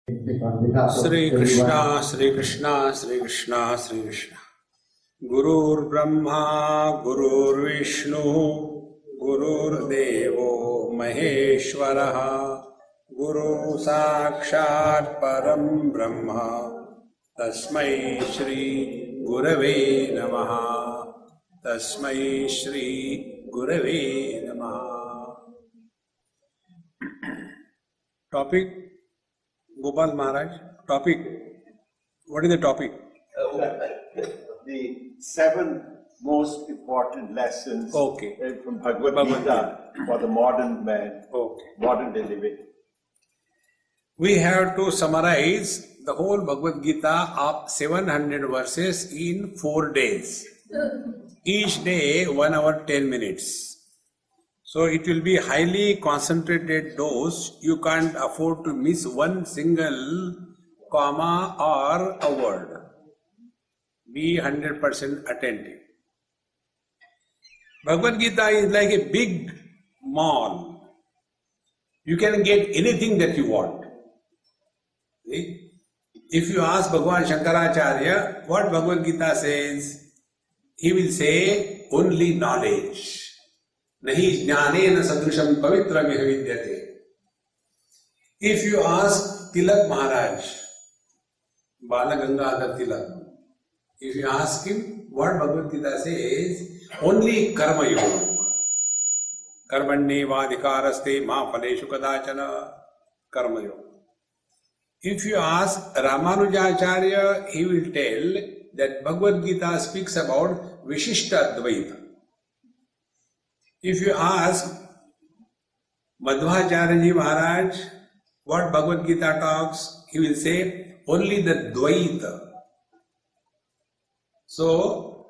Shri Krishna, Shri Krishna, Shri Krishna, Shri Krishna. Gurur Brahma, Gurur Vishnu, Gurur Devo Maheshwaraha, Guru Sakshat Param Brahma, Tasmai Shri Gurave Namaha, Tasmai Shri Gurave Namaha. Topic Gopal Maharaj, topic. What is the topic? The 7 most important lessons from Bhagavad Gita for the modern man, modern day living. We have to summarize the whole Bhagavad Gita of 700 verses in 4 days. Each day 1 hour 10 minutes. So it will be highly concentrated dose. You can't afford to miss one single comma or a word. Be 100% attentive. Bhagavad Gita is like a big mall. You can get anything that you want. See? If you ask Bhagavan Shankaracharya what Bhagavad Gita says, he will say only knowledge. Nahi jnanena sadrisham pavitra miha vidyate. If you ask Tilak Maharaj, Bala Gangadhar Tilak, if you ask him what Bhagavad Gita says, only karma yoga. Karmanye vadhikaraste ma phaleshu kadachana karma yoga. If you ask Ramanujacharya, he will tell that Bhagavad Gita speaks about Vishishta Advaita. If you ask Madhvacharya Maharaj what Bhagavad Gita talks, he will say only the Dvaita. So,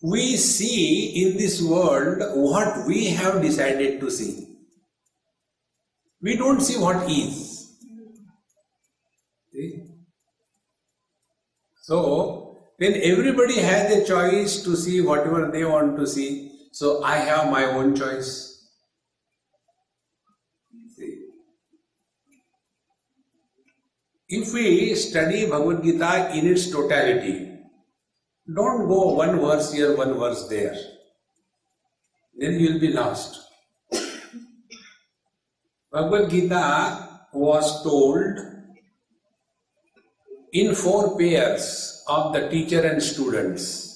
we see in this world what we have decided to see. We don't see what is. See? So, when everybody has a choice to see whatever they want to see, so I have my own choice. See? If we study Bhagavad Gita in its totality, don't go one verse here, one verse there. Then you will be lost. Bhagavad Gita was told in 4 pairs of the teacher and students.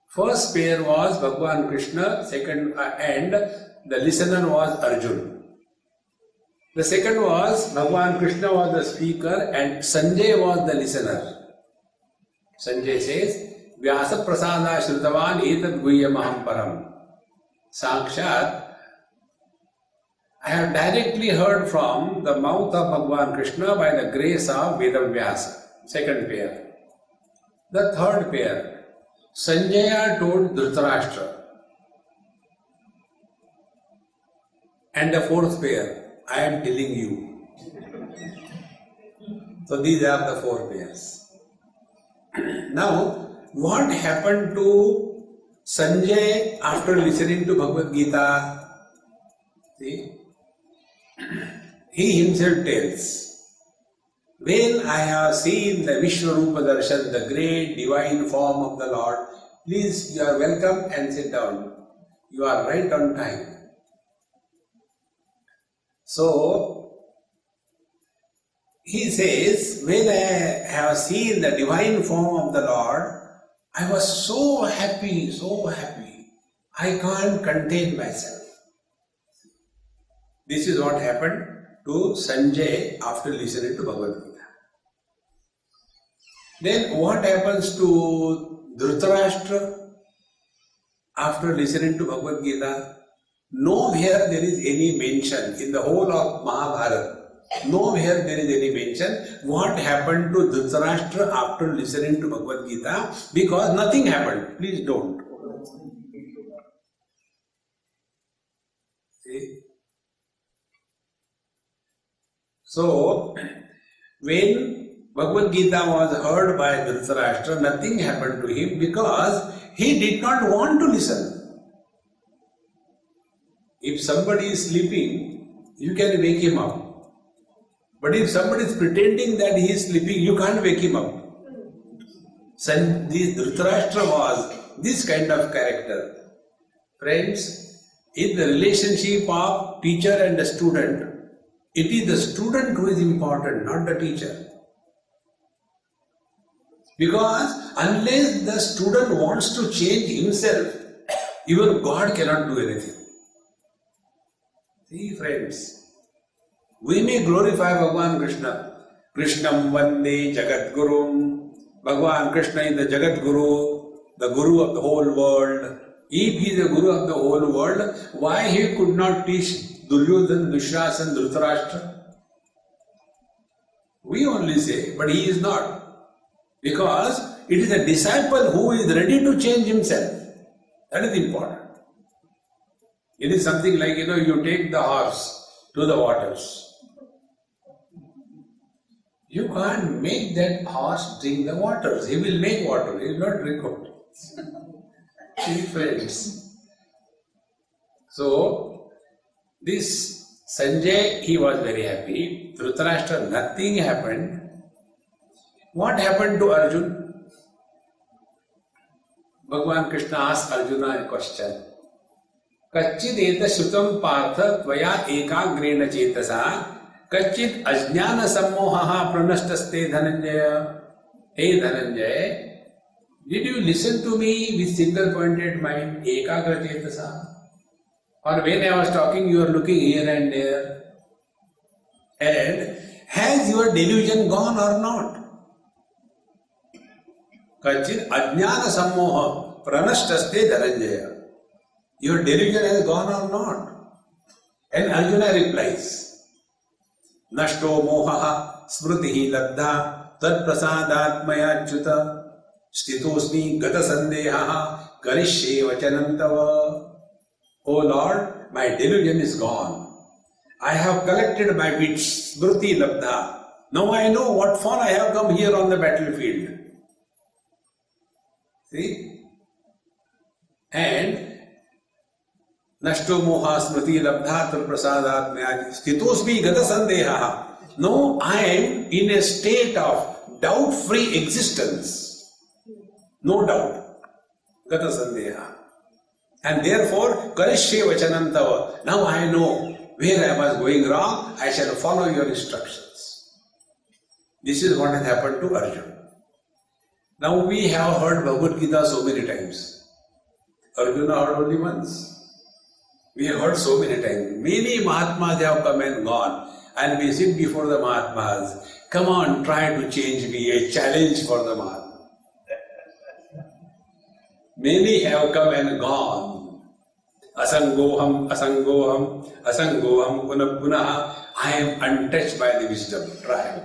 First pair was Bhagavan Krishna, and the listener was Arjuna. The second was Bhagavan Krishna was the speaker and Sanjay was the listener. Sanjay says, Vyasa prasada shrutavan etad guhyamaham param. Sakshat, I have directly heard from the mouth of Bhagavan Krishna by the grace of Vedavyasa. Second pair. The third pair, Sanjaya told Dhritarashtra. And the fourth pair, I am telling you. So these are the 4 pairs. Now, what happened to Sanjay after listening to Bhagavad Gita? See? He himself tells, when I have seen the Vishwarupa Darshan, the great divine form of the Lord, please, you are welcome and sit down. You are right on time. So, he says, when I have seen the divine form of the Lord, I was so happy, I can't contain myself. This is what happened to Sanjay after listening to Bhagavad Gita. Then what happens to Dhritarashtra after listening to Bhagavad Gita? Nowhere there is any mention in the whole of Mahabharata. Nowhere there is any mention what happened to Dhritarashtra after listening to Bhagavad Gita, because nothing happened. Please don't. See? So, when Bhagavad Gita was heard by Dhritarashtra, nothing happened to him because he did not want to listen. If somebody is sleeping, you can wake him up. But if somebody is pretending that he is sleeping, you can't wake him up. Dhritarashtra was this kind of character. Friends, in the relationship of teacher and the student, it is the student who is important, not the teacher. Because unless the student wants to change himself, even God cannot do anything. See, friends, we may glorify Bhagavan Krishna. Krishnam Vande Jagat Gurum. Bhagavan Krishna is the Jagat Guru, the Guru of the whole world. If he is the Guru of the whole world, why he could not teach Duryodhana, Dushrasan, Dhritarashtra? We only say, but he is not. Because it is a disciple who is ready to change himself. That is important. It is something like, you take the horse to the waters. You can't make that horse drink the waters. He will make water, he will not drink water. See, friends. So, this Sanjay, he was very happy. Dhritarashtra, nothing happened. What happened to Arjun? Bhagavan Krishna asked Arjuna a question. Kachchid eta shrutam partha tvaya ekagrena chetasa kachchid ajnana sammohaha pranashtaste dhananjaya. Hey Dhananjaya, did you listen to me with single pointed mind, ekagra chetasa? Or when I was talking, you are looking here and there? And has your delusion gone or not? Kachit ajnana sammoha pranashtaste dhananjaya. Your delusion has gone or not? And Arjuna replies, Nashto mohaha smritihi labdha tad prasadatmaya achyuta stitosmi gata sandehaha karishye vachanam tava. O Lord, my delusion is gone. I have collected my wits, smriti labdha. Now I know what for I have come here on the battlefield. See? And Nashto moha smriti labdha tad prasadatmaya stitosmi gata sandehaha. No, I am in a state of doubt-free existence. No doubt. Gata sandeha. And therefore, karishye vachanam tava. Now I know where I was going wrong, I shall follow your instructions. This is what has happened to Arjuna. Now we have heard Bhagavad Gita so many times. Arjuna heard only once. We have heard so many times. Many Mahatmas have come and gone. And we sit before the Mahatmas. Come on, try to change me. A challenge for the Mahatma. Many have come and gone. Asangoham, asangoham, asangoham, punah punah. I am untouched by the wisdom. Try.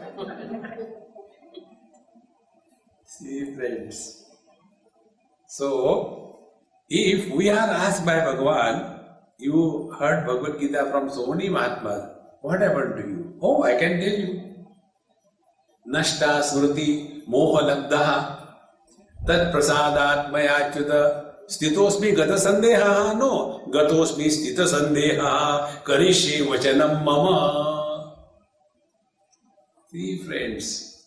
See, friends. So, if we are asked by Bhagavan, you heard Bhagavad Gita from so many Mahatmas, what happened to you? Oh, I can tell you. Nashta smriti moha labdha tad prasadatmaya achyuta stitosmi gata sandeha. No, gatosmi stita sandeha karishye vachanam mama. See, friends,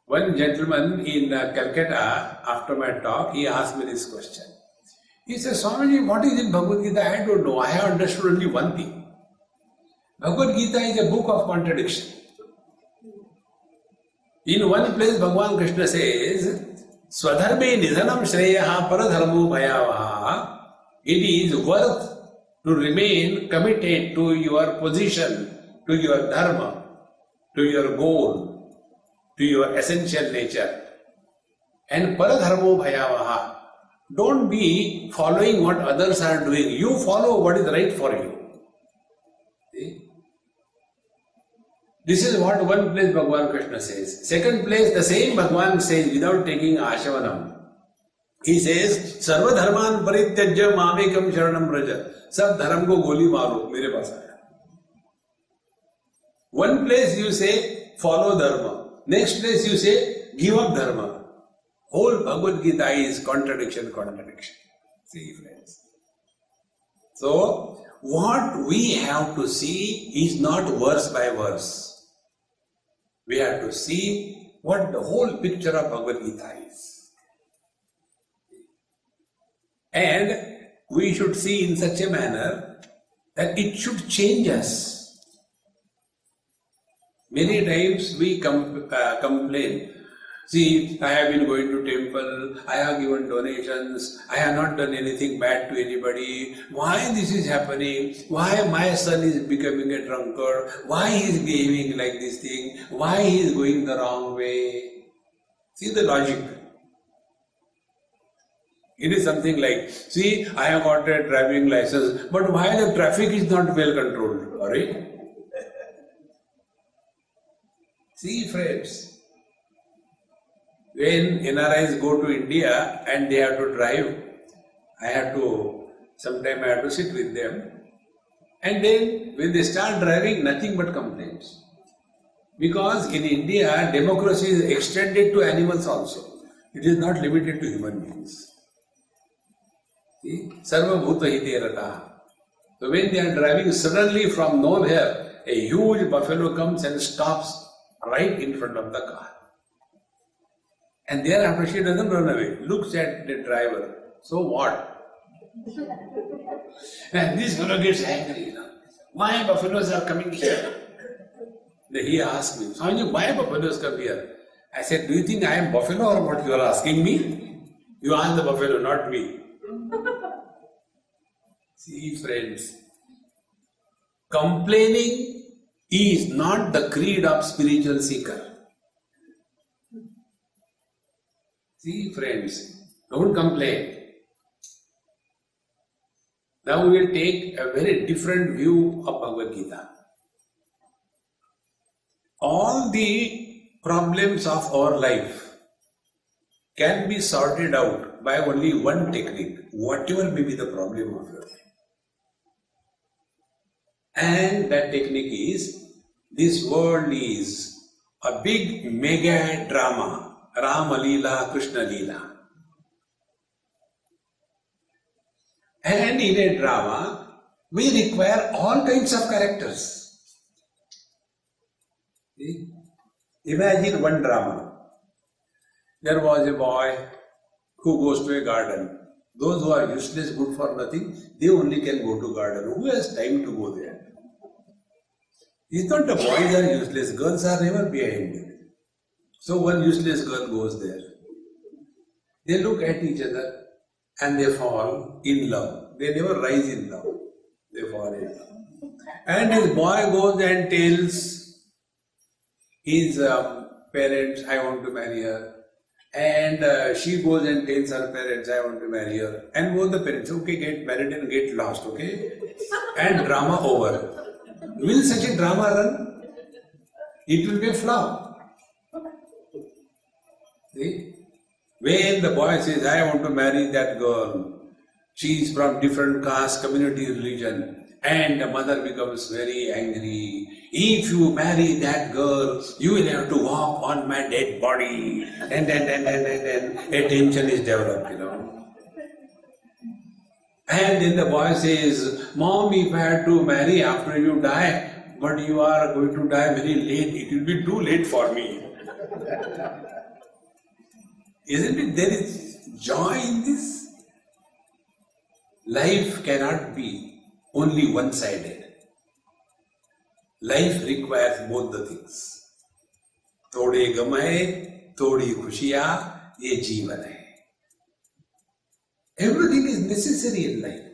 one gentleman in Calcutta, after my talk, he asked me this question. He says, Swamiji, what is in Bhagavad Gita? I don't know. I have understood only one thing. Bhagavad Gita is a book of contradiction. In one place, Bhagavan Krishna says, Swadharme nidhanam shreyaha paradharmo bhayavaha. It is worth to remain committed to your position, to your dharma, to your goal, to your essential nature. And paradharmo bhayavaha. Don't be following what others are doing. You follow what is right for you. See? This is what one place Bhagavan Krishna says. Second place, the same Bhagavan says without taking Ashavanam. He says, Sarva dharman parityajya mamekam sharanam braja. Sab dharam ko goli maro, mere paas aaya. One place you say, follow dharma. Next place you say, give up dharma. Whole Bhagavad Gita is contradiction, contradiction. See, friends. So, what we have to see is not verse by verse. We have to see what the whole picture of Bhagavad Gita is. And we should see in such a manner that it should change us. Many times we complain. See, I have been going to temple, I have given donations, I have not done anything bad to anybody. Why this is happening? Why my son is becoming a drunkard? Why he is behaving like this thing? Why he is going the wrong way? See the logic. It is something like, see, I have got a driving license, but why the traffic is not well controlled? Alright? See, friends, when NRIs go to India and they have to drive, sometimes I have to sit with them. And then when they start driving, nothing but complaints. Because in India, democracy is extended to animals also. It is not limited to human beings. See? Sarva bhuta hite rataha. So when they are driving, suddenly from nowhere, a huge buffalo comes and stops right in front of the car. And thereafter she doesn't run away, looks at the driver. So what? And this fellow gets angry. Why buffaloes are coming here? Then he asked me, Swami, why buffaloes come here? I said, do you think I am buffalo or what you are asking me? You are the buffalo, not me. See, friends, complaining is not the creed of spiritual seeker. See, friends, don't complain. Now we will take a very different view of Bhagavad Gita. All the problems of our life can be sorted out by only one technique, whatever may be the problem of your life. And that technique is, this world is a big mega drama. Rama Leela, Krishna Leela. And in a drama, we require all kinds of characters. See? Imagine one drama. There was a boy who goes to a garden. Those who are useless, good for nothing, they only can go to garden. Who has time to go there? It's not the boys are useless, girls are never behind them. So one useless girl goes there. They look at each other and they fall in love. They never rise in love. They fall in love. And this boy goes and tells his parents, I want to marry her. And she goes and tells her parents, I want to marry her. And both the parents, okay, get married and get lost, okay? And drama over. Will such a drama run? It will be a flop. See? When the boy says, I want to marry that girl, she is from different caste, community, religion, and the mother becomes very angry. If you marry that girl, you will have to walk on my dead body. And then a tension is developed, And then the boy says, Mom, if I had to marry after you die, but you are going to die very late, it will be too late for me. Isn't it? There is joy in this. Life cannot be only one-sided. Life requires both the things. Thode gam hai, thodi khushiyan, ye jeevan hai. Everything is necessary in life.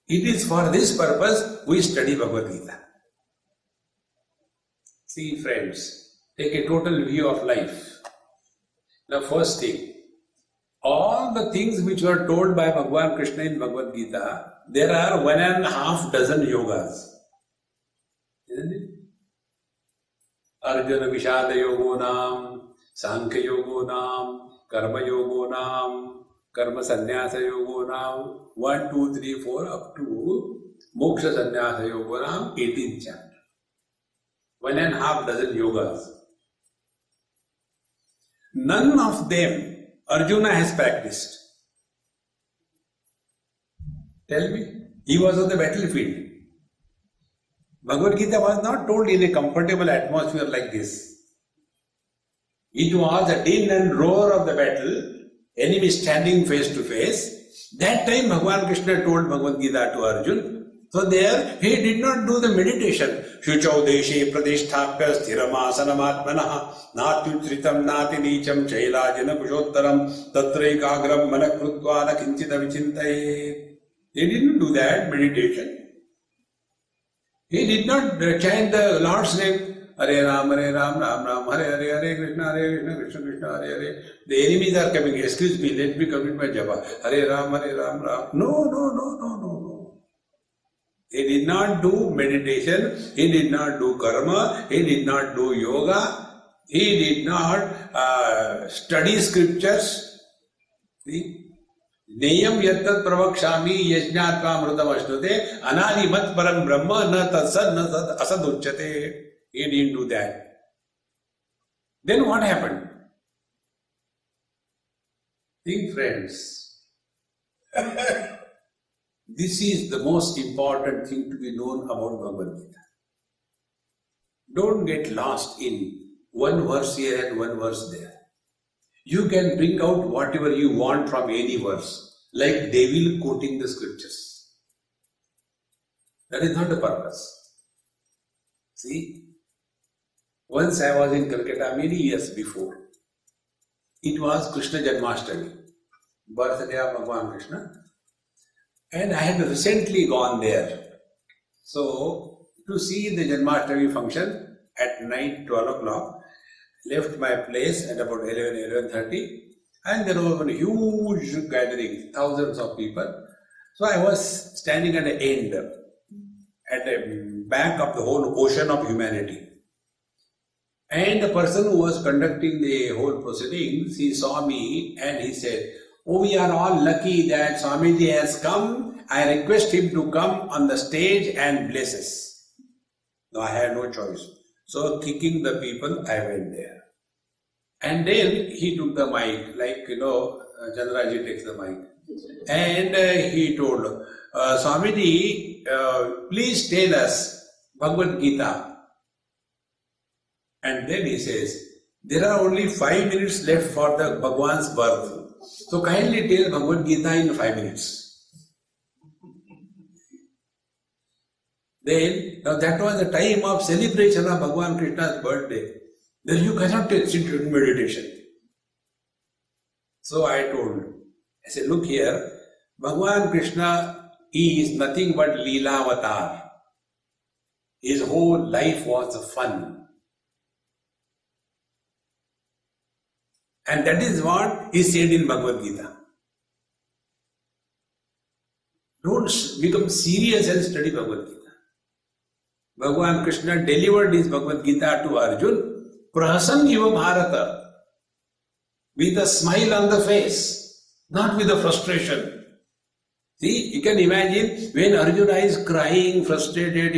It is for this purpose we study Bhagavad Gita. See, friends, take a total view of life. The first thing, all the things which were told by Bhagavan Krishna in Bhagavad Gita, there are 1.5 dozen yogas. Isn't it? Arjuna Vishada Yogo Nam, Sankhya Yogo Nam, Karma Yogo Nam, Karma Sannyasa Yogo Nam, 1, 2, 3, 4 up to Moksha Sannyasa Yogo Nam, 18th chapter. 1.5 dozen yogas. None of them Arjuna has practiced. Tell me, he was on the battlefield. Bhagavad Gita was not told in a comfortable atmosphere like this. It was the din and roar of the battle, enemy standing face to face. That time Bhagavan Krishna told Bhagavad Gita to Arjun. So there he did not do the meditation. Shuchau deshe pradisthapya sthiramasanamatmanaha natyutritam nati nicham chailajana kushottaram tatraikagram manakrutva na kinchita vichintaye. He didn't do that meditation. He did not chant the Lord's name. Hare Ram, Ram Ram, Hare Hare, Hare Krishna, Krishna Krishna, Hare Hare. The enemies are coming. Excuse me, let me commit my japa. Hare Ram, Ram Ram. No. He did not do meditation. He did not do karma. He did not do yoga. He did not study scriptures. See? Neyam yattat pravakshami yajnatva mrutam ashnute anadimat param brahma na tatsad na tad asad uchyate. He didn't do that. Then what happened? Think, friends, this is the most important thing to be known about Bhagavad Gita. Don't get lost in one verse here and one verse there. You can bring out whatever you want from any verse, like devil quoting the scriptures. That is not the purpose. See? Once I was in Calcutta many years before. It was Krishna Janmashtami, birthday of Bhagavan Krishna. And I had recently gone there. So, to see the Janmashtami function at night, 12 o'clock, left my place at about 11:30, and there was a huge gathering, thousands of people. So I was standing at the end, at the back of the whole ocean of humanity. And the person who was conducting the whole proceedings, he saw me and he said, "Oh, we are all lucky that Swamiji has come. I request him to come on the stage and bless us." No, I had no choice. So, kicking the people, I went there. And then he took the mic, like, Chandraji takes the mic. And he told, "Swamiji, please tell us Bhagavad Gita." And then he says, "There are only 5 minutes left for the Bhagwan's birth. So kindly tell Bhagavad Gita in 5 minutes." Then, now that was the time of celebration of Bhagwan Krishna's birthday. Then you cannot sit in meditation. So I said, "Look here, Bhagwan Krishna is nothing but Leela avatar. His whole life was fun. And that is what is said in Bhagavad Gita. Don't become serious and study Bhagavad Gita. Bhagavan Krishna delivered his Bhagavad Gita to Arjun, prahasan iva bharata, with a smile on the face, not with a frustration. See, you can imagine when Arjuna is crying, frustrated,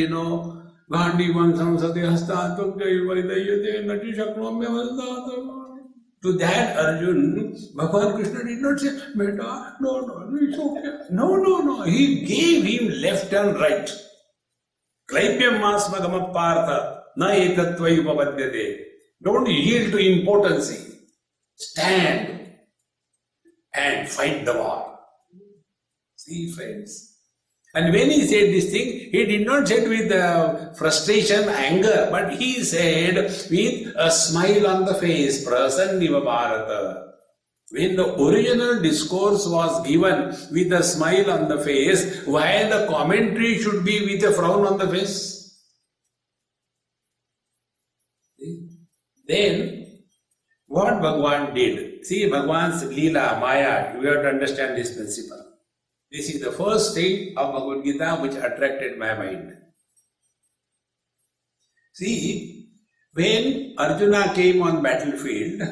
Gandhi Vansam Hasta Nati Shaklam. To that Arjun, Bhagavan Krishna did not say, "Beta, no, it's okay." No. He gave him left and right. Klaipyam masmagama partha na ekatvai upavadyate. Don't yield to impotency. Stand and fight the war. See, friends. And when he said this thing, he did not say it with frustration, anger, but he said with a smile on the face, prasanniva bharata. When the original discourse was given with a smile on the face, while the commentary should be with a frown on the face. See? Then, what Bhagavan did, see Bhagavan's Leela, Maya, you have to understand this principle. This is the first thing of Bhagavad Gita which attracted my mind. See, when Arjuna came on battlefield,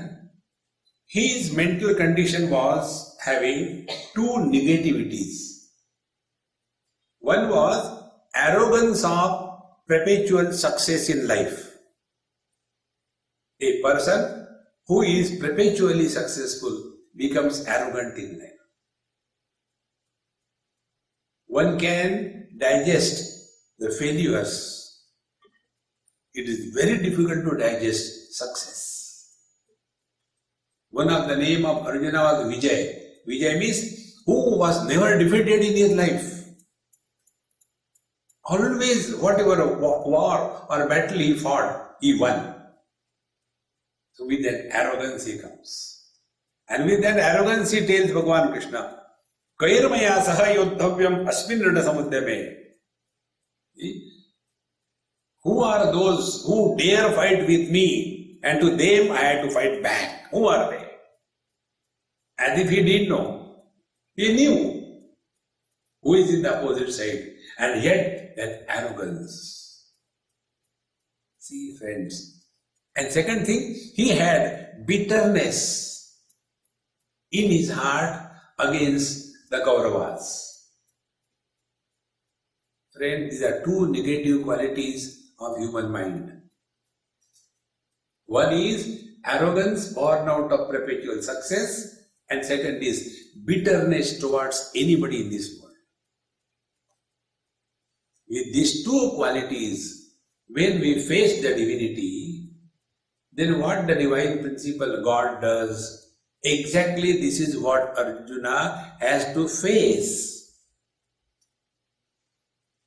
his mental condition was having two negativities. One was arrogance of perpetual success in life. A person who is perpetually successful becomes arrogant in life. One can digest the failures it is very difficult to digest success. One of the name of Arjuna was Vijay. Vijay means who was never defeated in his life. Always, whatever war or battle he fought, he won. So with that arrogance he comes. And with that arrogance he tells Bhagavan Krishna, Kairmaya saha yodhavyam asmin rada samudyame. Who are those who dare fight with me? And to them I had to fight back. Who are they? As if he didn't know. He knew who is in the opposite side. And yet that arrogance. See, friends. And second thing, he had bitterness in his heart against the Kauravas. Friends, these are two negative qualities of human mind. One is arrogance born out of perpetual success, and second is bitterness towards anybody in this world. With these two qualities, when we face the divinity, then what the divine principle God does, exactly this is what Arjuna has to face.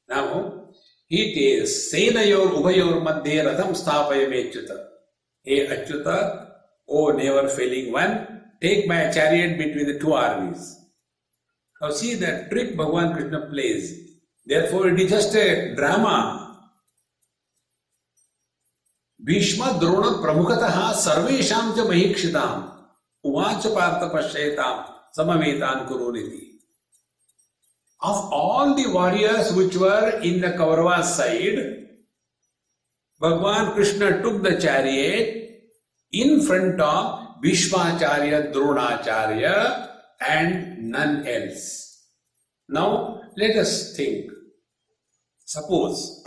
Now, he tells, Senayor Ubayor Madhye Radham Sthapayame Achyuta. Hey Achyuta, O never failing one, take my chariot between the two armies. Now see that trick Bhagavan Krishna plays. Therefore, it is just a drama. Bhishma Drona Pramukataha Sarvesham cha Mahikshitam Uvacha Partha Pashyetam Samavetan Kuruniti. Of all the warriors which were in the Kaurava side, Bhagavan Krishna took the chariot in front of Bhishmacharya, Dronacharya and none else. Now, let us think. Suppose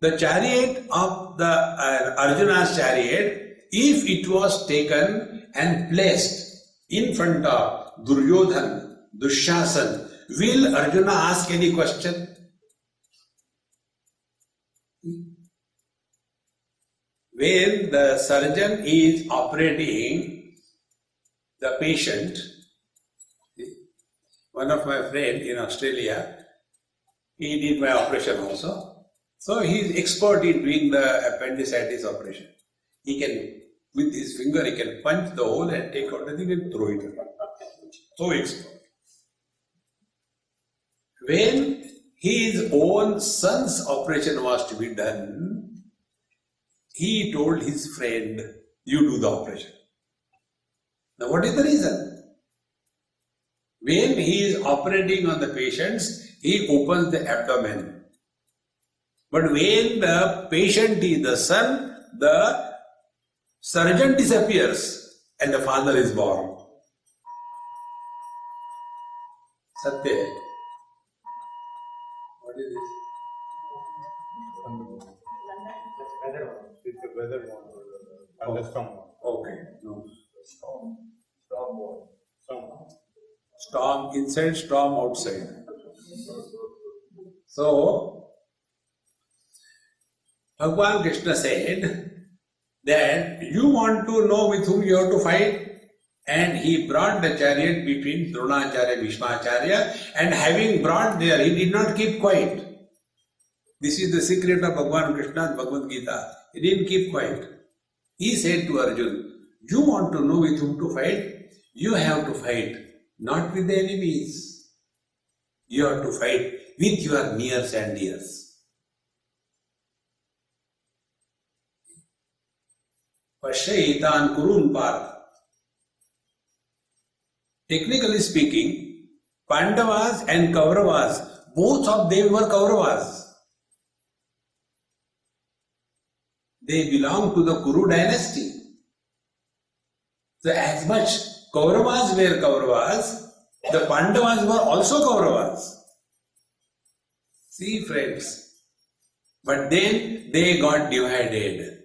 the chariot of the Arjuna's chariot, if it was taken and placed in front of Duryodhan, Dushasan, will Arjuna ask any question? When the surgeon is operating the patient, one of my friends in Australia, he did my operation also. So he is expert in doing the appendicitis operation. He can, with his finger, he can punch the hole and take out the thing and throw it around. So expert. When his own son's operation was to be done, he told his friend, you do the operation. Now what is the reason? When he is operating on the patients, he opens the abdomen. But when the patient is the son, the surgeon disappears and the father is born. Satya. What is this? It's a weather one. Thunderstorm. Okay. No. Storm. Storm inside, storm outside. So, Bhagavan Krishna said that you want to know with whom you have to fight, and he brought the chariot between Dronacharya and Bhishmacharya, and having brought there, he did not keep quiet. This is the secret of Bhagavan Krishna and Bhagavad Gita. He didn't keep quiet. He said to Arjuna, you want to know with whom to fight? You have to fight not with the enemies. You have to fight with your nears and dears. Pashyayitan kurun partha. Technically speaking, Pandavas and Kauravas, both of them were Kauravas. They belong to the Kuru dynasty. So as much Kauravas were Kauravas, the Pandavas were also Kauravas. See, friends, but then they got divided.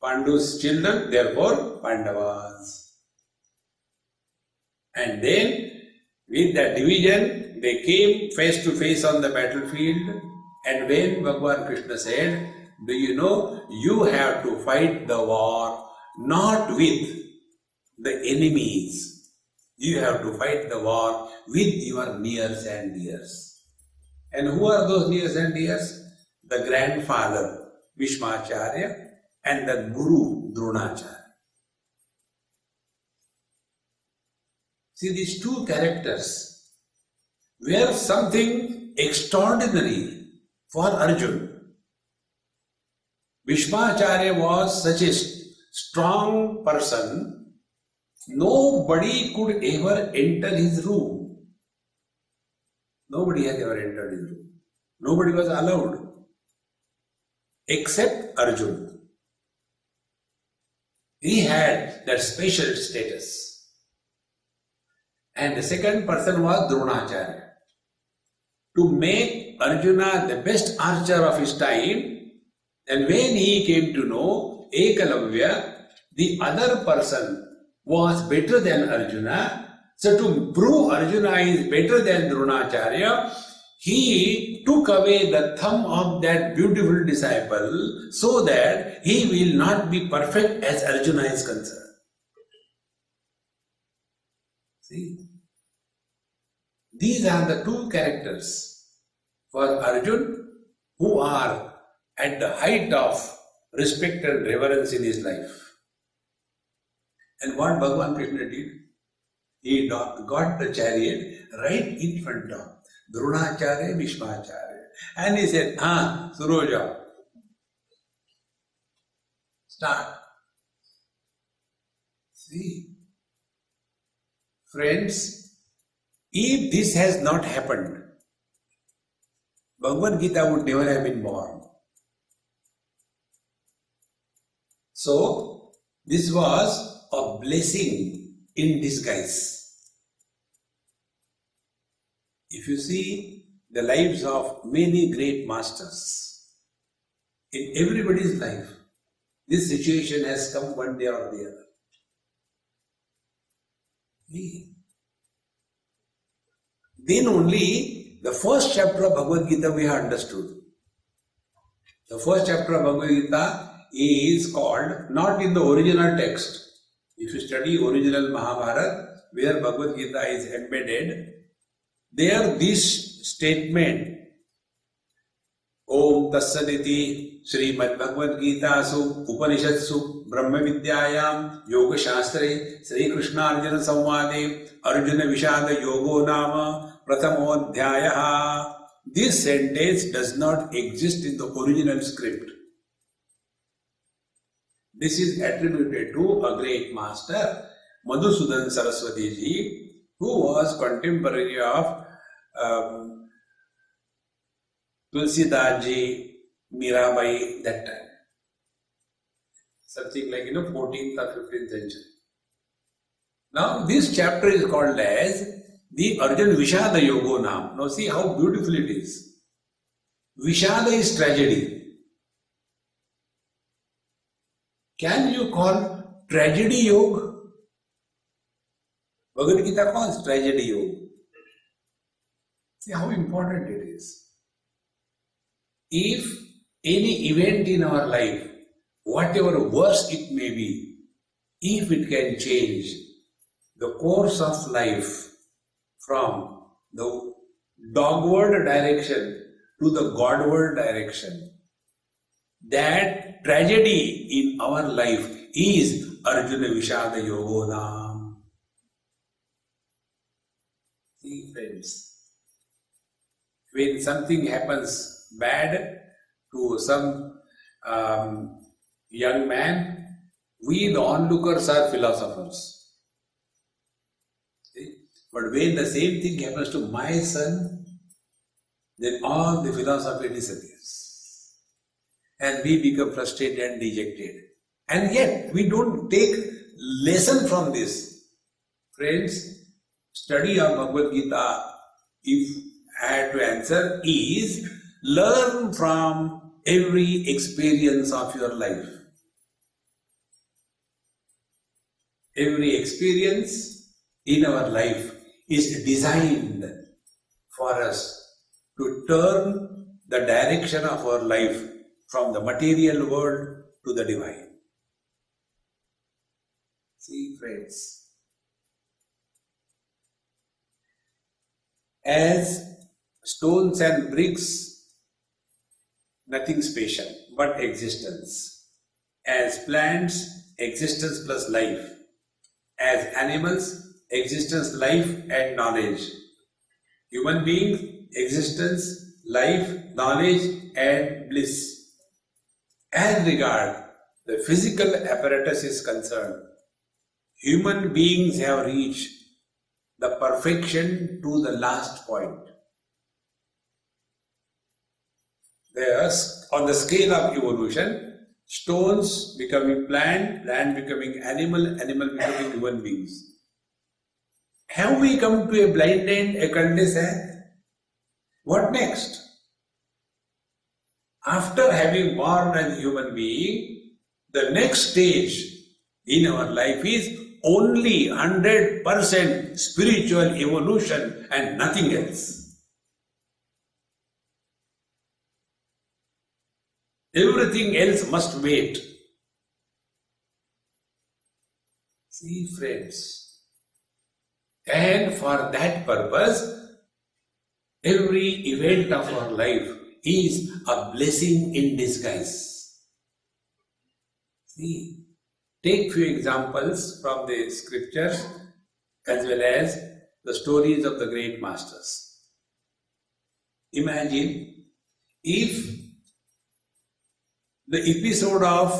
Pandu's children, therefore Pandavas. And then, with that division, they came face to face on the battlefield. And when Bhagavan Krishna said, Do you know, you have to fight the war not with the enemies. You have to fight the war with your nears and dears. And who are those nears and dears? The grandfather Bhishmacharya and the Guru Dronacharya. See, these two characters were something extraordinary for Arjuna. Bhishmacharya was such a strong person, nobody could ever enter his room. Nobody has ever entered his room. Nobody was allowed except Arjuna. He had that special status. And the second person was Dronacharya. To make Arjuna the best archer of his time, and when he came to know Ekalavya, the other person was better than Arjuna, so to prove Arjuna is better than Dronacharya, he took away the thumb of that beautiful disciple so that he will not be perfect as Arjuna is concerned. See? These are the two characters for Arjuna who are at the height of respect and reverence in his life. And what Bhagavan Krishna did? He got the chariot right in front of Dronacharya, Bhishmacharya. And he said, Suroja, start. See, friends, if this has not happened, Bhagavad Gita would never have been born. So, this was a blessing in disguise. If you see the lives of many great masters, in everybody's life, this situation has come one day or the other. Then only the first chapter of Bhagavad Gita we have understood. The first chapter of Bhagavad Gita is called, not in the original text. If you study original Mahabharata, where Bhagavad Gita is embedded, there this statement, Om Tassaditi Srimad Bhagavad Gita Su Upanishadsu Brahma Vidyayam Yoga Shastre Sri Krishna Arjuna Samvade Arjuna Vishada Yogo Nama Prathamodhyayaha. This sentence does not exist in the original script. This is attributed to a great master, Madhusudan Saraswati ji, who was contemporary of Tulsidas ji, Mirabai, that time. Something like 14th or 15th century. Now this chapter is called as the Arjuna Vishada Yogo Nam. Now see how beautiful it is. Vishada is tragedy. Can you call tragedy yoga? Bhagavad Gita calls tragedy yoga. See how important it is. If any event in our life, whatever worse it may be, if it can change the course of life from the dogward direction to the Godward direction, that tragedy in our life is Arjuna Vishada Yogo Nam. See, friends, when something happens bad to some young man, we the onlookers are philosophers. See? But when the same thing happens to my son, then all the philosophy disappears. And we become frustrated and dejected. And yet, we don't take lesson from this. Friends, study of Bhagavad Gita, if I had to answer, is learn from every experience of your life. Every experience in our life is designed for us to turn the direction of our life from the material world to the divine. See, friends, as stones and bricks, nothing special but existence. As plants, existence plus life. As animals, existence, life and knowledge. Human beings, existence, life, knowledge and bliss. As regard the physical apparatus is concerned, human beings have reached the perfection to the last point. Thus, on the scale of evolution, stones becoming plant, plant becoming animal, animal becoming human beings. Have we come to a blind end, a cul-de-sac? What next? After having born as a human being, the next stage in our life is only 100% spiritual evolution and nothing else. Everything else must wait. See, friends, and for that purpose, every event of our life is a blessing in disguise. See, take few examples from the scriptures as well as the stories of the great masters. Imagine if the episode of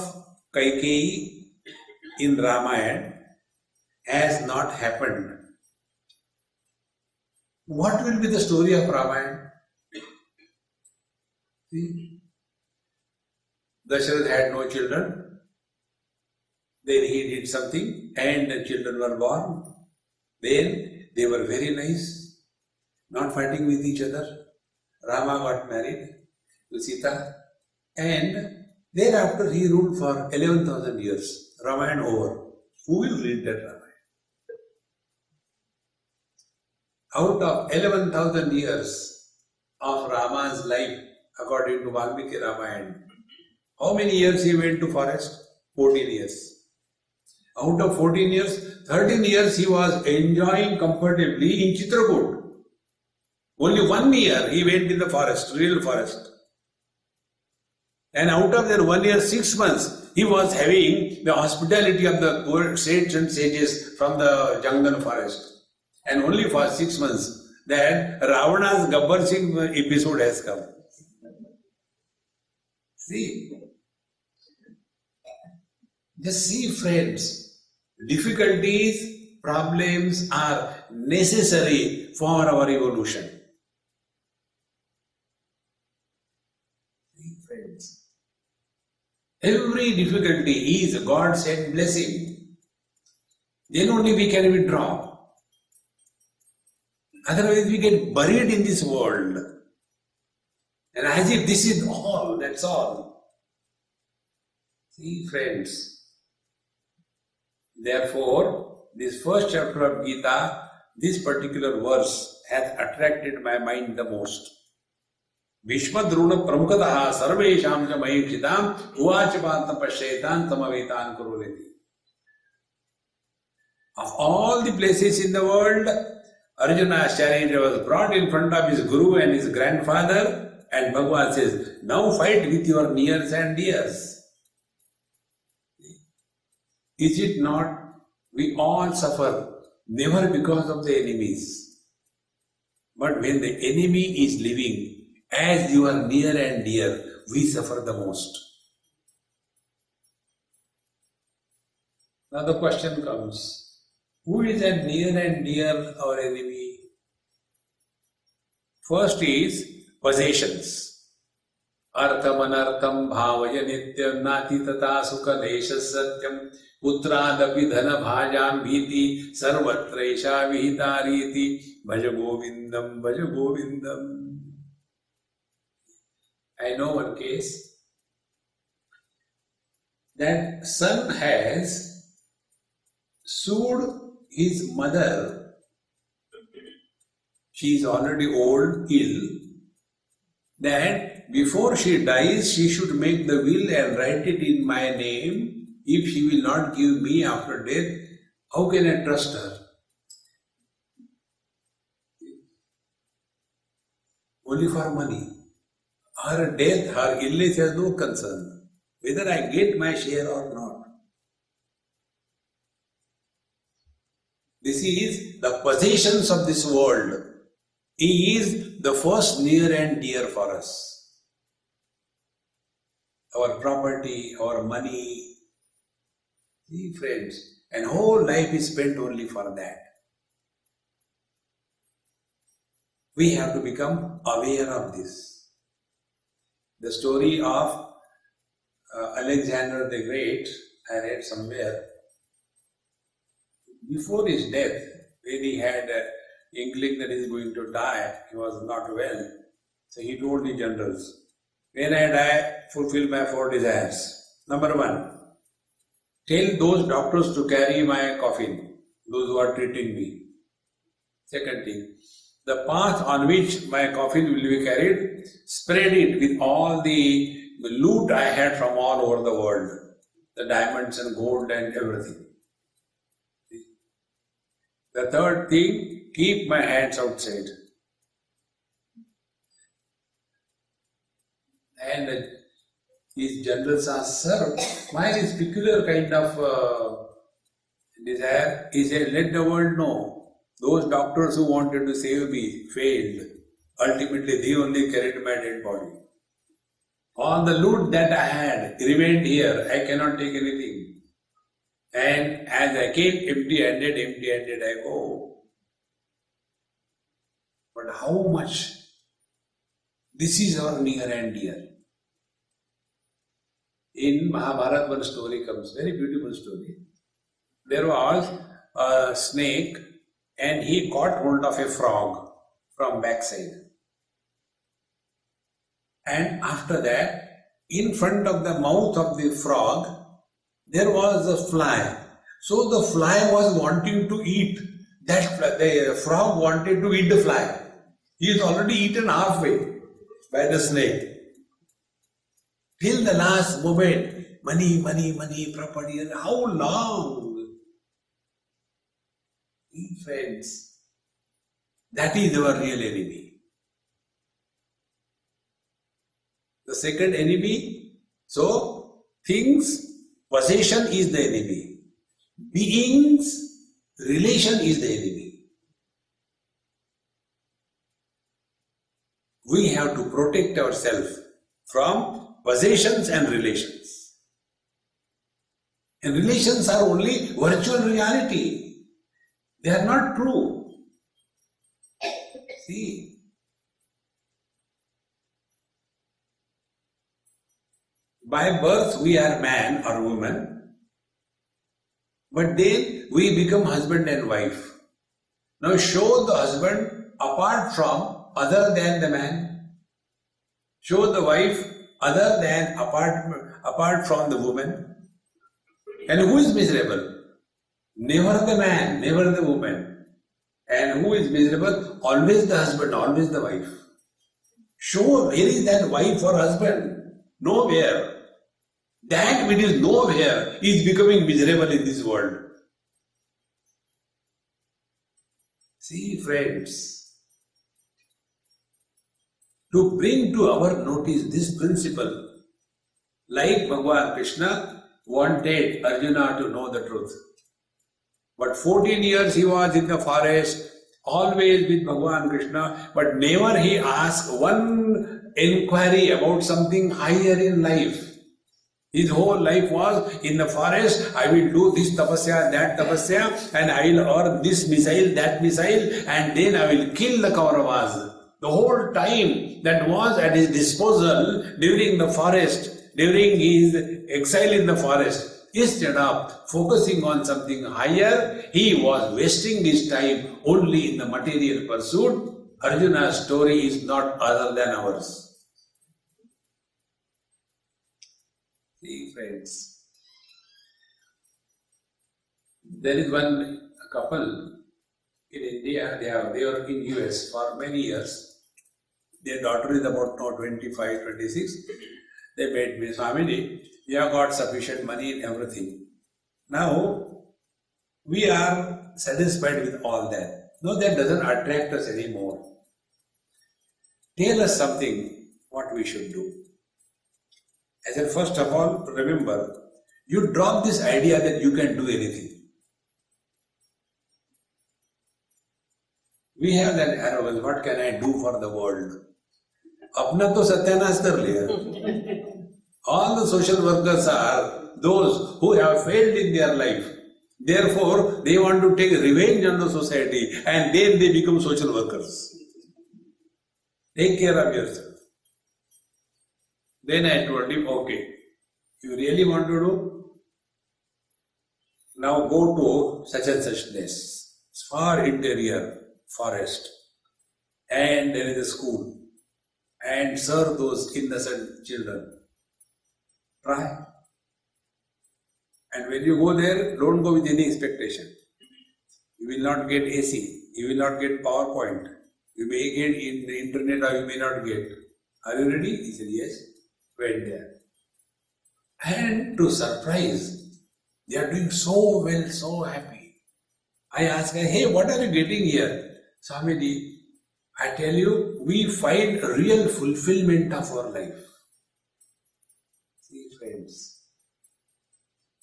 Kaikeyi in Ramayana has not happened. What will be the story of Ramayana? See? Dasharatha had no children. Then he did something and the children were born. Then they were very nice, not fighting with each other. Rama got married to Sita and thereafter he ruled for 11,000 years. Ramayana over. Who will read that Ramayana? Out of 11,000 years of Rama's life, according to Valmiki Ramayana, how many years he went to forest? 14 years. Out of 14 years, 13 years he was enjoying comfortably in Chitrakoot. Only 1 year he went in the forest, real forest. And out of that 1 year, 6 months, he was having the hospitality of the saints and sages from the jungle forest. And only for 6 months, that Ravana's Gabbar Singh episode has come. See, just see, friends, difficulties, problems are necessary for our evolution. See, friends, every difficulty is a God-sent blessing. Then only we can withdraw. Otherwise, we get buried in this world. And as if this is all, that's all. See, friends. Therefore, this first chapter of Gita, this particular verse has attracted my mind the most. Bhishma Drona Pramukataha Sarvesham cha Mayikshitam Uvachapatna Pashetan Tamavetan Kuruleti. Of all the places in the world, Arjuna's chariot was brought in front of his guru and his grandfather, and Bhagavan says, now fight with your nears and dears. Is it not? We all suffer, never because of the enemies, but when the enemy is living, as you are near and dear, we suffer the most. Now the question comes, who is a near and dear our enemy? First is possessions. Artham anartham bhavaya nityam nati tata sukha desha satyam putradapi dhana bhajam bhiti sarvatraisha vihitariti bhaja govindam bhaja govindam. I know one case that son has sued his mother. She is already old, ill, that before she dies, she should make the will and write it in my name. If she will not give me after death, how can I trust her? Only for money. Her death, her illness has no concern, whether I get my share or not. This is the possessions of this world. He is the first near and dear for us. Our property, our money. See, friends, and whole life is spent only for that. We have to become aware of this. The story of Alexander the Great, I read somewhere, before his death, when he had an inkling that he is going to die, he was not well. So he told the generals, when I die, fulfill my 4 desires. Number 1, tell those doctors to carry my coffin, those who are treating me. Second thing, the path on which my coffin will be carried, spread it with all the loot I had from all over the world, the diamonds and gold and everything. The third thing, keep my hands outside. And these generals asked, sir, why this peculiar kind of desire? He said, let the world know. Those doctors who wanted to save me failed. Ultimately, they only carried my dead body. All the loot that I had remained here. I cannot take anything. And as I came empty-handed I go. But how much? This is our near and dear. In Mahabharata, one story comes, very beautiful story. There was a snake and he caught hold of a frog from backside. And after that, in front of the mouth of the frog, there was a fly. So the fly was wanting to eat that fly. The frog wanted to eat the fly. He is already eaten halfway by the snake. Till the last moment, money, property, and how long? Friends, that is our real enemy. The second enemy, so things, possession is the enemy. Beings, relation is the enemy. We have to protect ourselves from possessions and relations. And relations are only virtual reality. They are not true. See, by birth we are man or woman, but then we become husband and wife. Now show the husband apart from, other than the man. Show the wife other than, apart from the woman. And who is miserable? Never the man, never the woman. And who is miserable? Always the husband, always the wife. Show where is that wife or husband? Nowhere. That which is nowhere is becoming miserable in this world. See, friends, to bring to our notice this principle, like Bhagavan Krishna wanted Arjuna to know the truth. But 14 years he was in the forest, always with Bhagavan Krishna, but never he asked one inquiry about something higher in life. His whole life was in the forest, I will do this tapasya, that tapasya, and I will earn this missile, that missile, and then I will kill the Kauravas. The whole time that was at his disposal during the forest, during his exile in the forest, instead of focusing on something higher, he was wasting his time only in the material pursuit. Arjuna's story is not other than ours. See, friends, there is one couple in India, they were in US for many years. Their daughter is about now 25, 26. They met me, Swamiji, we have got sufficient money and everything. Now, we are satisfied with all that. No, that doesn't attract us anymore. Tell us something, what we should do. I said, first of all, remember, you drop this idea that you can do anything. We have that arrogance, what can I do for the world? Apna to satyanas kar liya. All the social workers are those who have failed in their life. Therefore, they want to take revenge on the society and then they become social workers. Take care of yourself. Then I told him, okay, you really want to do? Now go to such and such place. It's far interior, forest. And there is a school. And serve those innocent children. Try. And when you go there, don't go with any expectation. You will not get AC. You will not get PowerPoint. You may get in the internet or you may not get. Are you ready? He said, yes. Went there. And to surprise, they are doing so well, so happy. I asked her, hey, what are you getting here? Swamiji, I tell you, we find real fulfillment of our life. See, friends,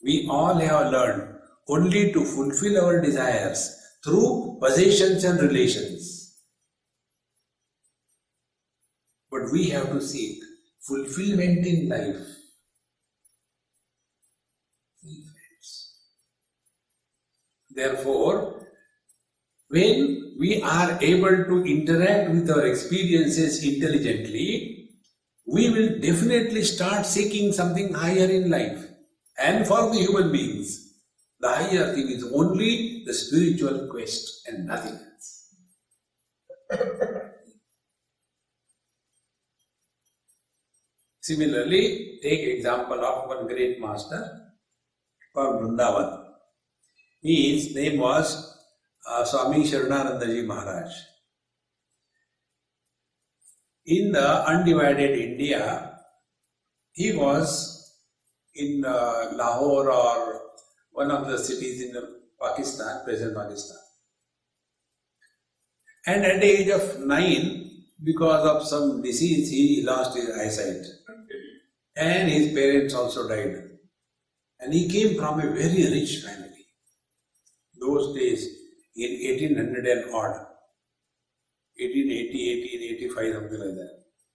we all have learned only to fulfill our desires through possessions and relations. But we have to seek fulfillment in life. See, friends. Therefore, when we are able to interact with our experiences intelligently, we will definitely start seeking something higher in life. And for the human beings, the higher thing is only the spiritual quest and nothing else. Similarly, take example of one great master from Vrindavan. His name was Swami Sharananandaji Maharaj. In the undivided India, he was in Lahore or one of the cities in Pakistan, present Pakistan. And at the age of 9, because of some disease, he lost his eyesight. And his parents also died. And he came from a very rich family. Those days, in 1800 and odd, 1880, 1885, something like that.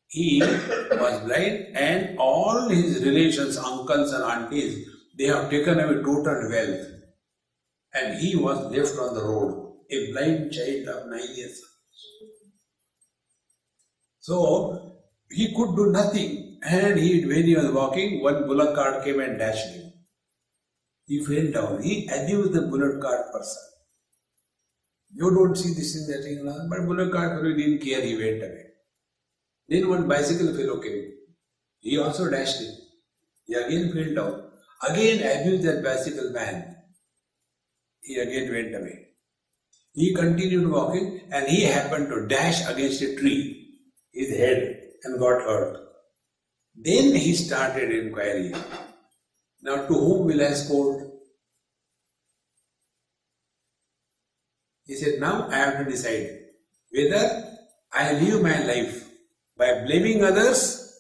He was blind and all his relations, uncles and aunties, they have taken away total wealth. And he was left on the road, a blind child of 9 years. So, he could do nothing. And when he was walking, one bullock cart came and dashed him. He fell down. He abused the bullock cart person. You don't see this in that thing, but bullock cart fellow didn't care, he went away. Then one bicycle fellow came. He also dashed him. He again fell down. Again abused that bicycle man. He again went away. He continued walking and he happened to dash against a tree, his head, and got hurt. Then he started inquiry. Now to whom will I scold? He said, now I have to decide whether I live my life by blaming others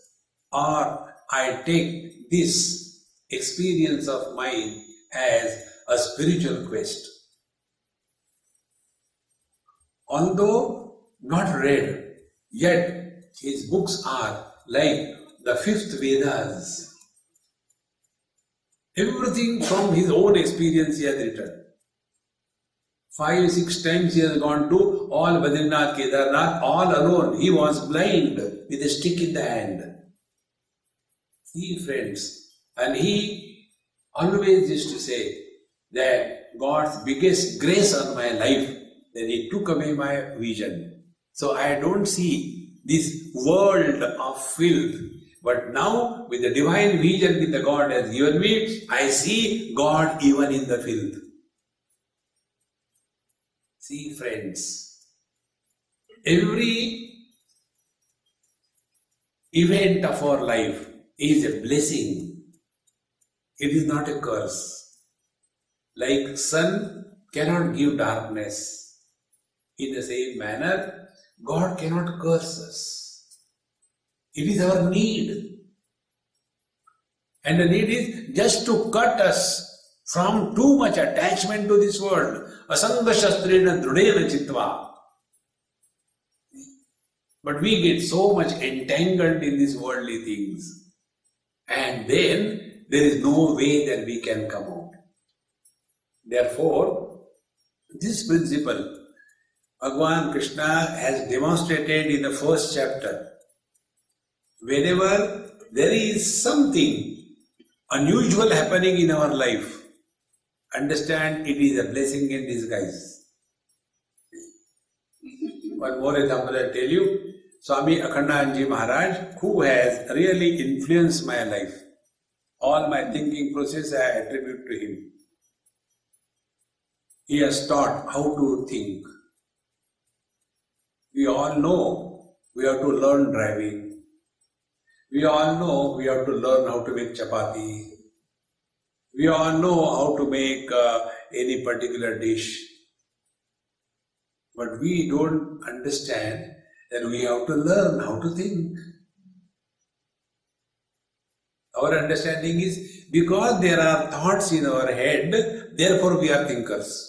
or I take this experience of mine as a spiritual quest. Although not read, yet his books are like the 5th Vedas. Everything from his own experience he has written. 5, 6 times he has gone to all Badrinath, Kedarnath, all alone. He was blind with a stick in the hand. See, friends, and he always used to say that God's biggest grace on my life, that he took away my vision. So I don't see this world of filth. But now, with the divine vision that the God has given me, I see God even in the filth. See, friends, every event of our life is a blessing. It is not a curse. Like sun cannot give darkness, in the same manner, God cannot curse us. It is our need. And the need is just to cut us from too much attachment to this world. Asanga shastrena drudena chitva. But we get so much entangled in these worldly things. And then there is no way that we can come out. Therefore, this principle, Bhagavan Krishna has demonstrated in the first chapter. Whenever there is something unusual happening in our life, understand it is a blessing in disguise. One more example I tell you. Swami Akhandanji Maharaj, who has really influenced my life. All my thinking process I attribute to him. He has taught how to think. We all know we have to learn driving. We all know we have to learn how to make chapati. We all know how to make any particular dish. But we don't understand that we have to learn how to think. Our understanding is because there are thoughts in our head, therefore we are thinkers.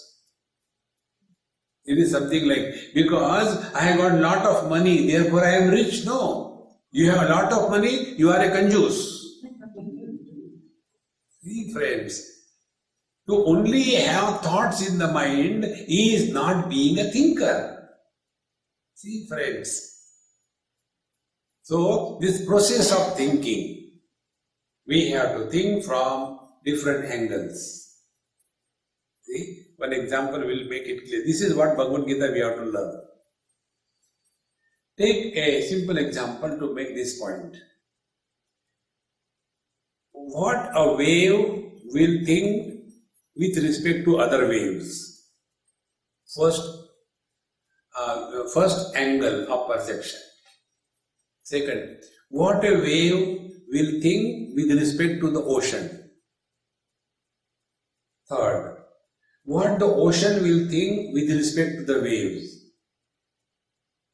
It is something like, because I have got a lot of money, therefore I am rich. No. You have a lot of money, you are a kanjus. See, friends, to only have thoughts in the mind is not being a thinker. See, friends. So, this process of thinking, we have to think from different angles. See, one example will make it clear. This is what Bhagavad Gita we have to learn. Take a simple example to make this point. What a wave will think with respect to other waves. First angle of perception. Second, what a wave will think with respect to the ocean. Third, what the ocean will think with respect to the waves.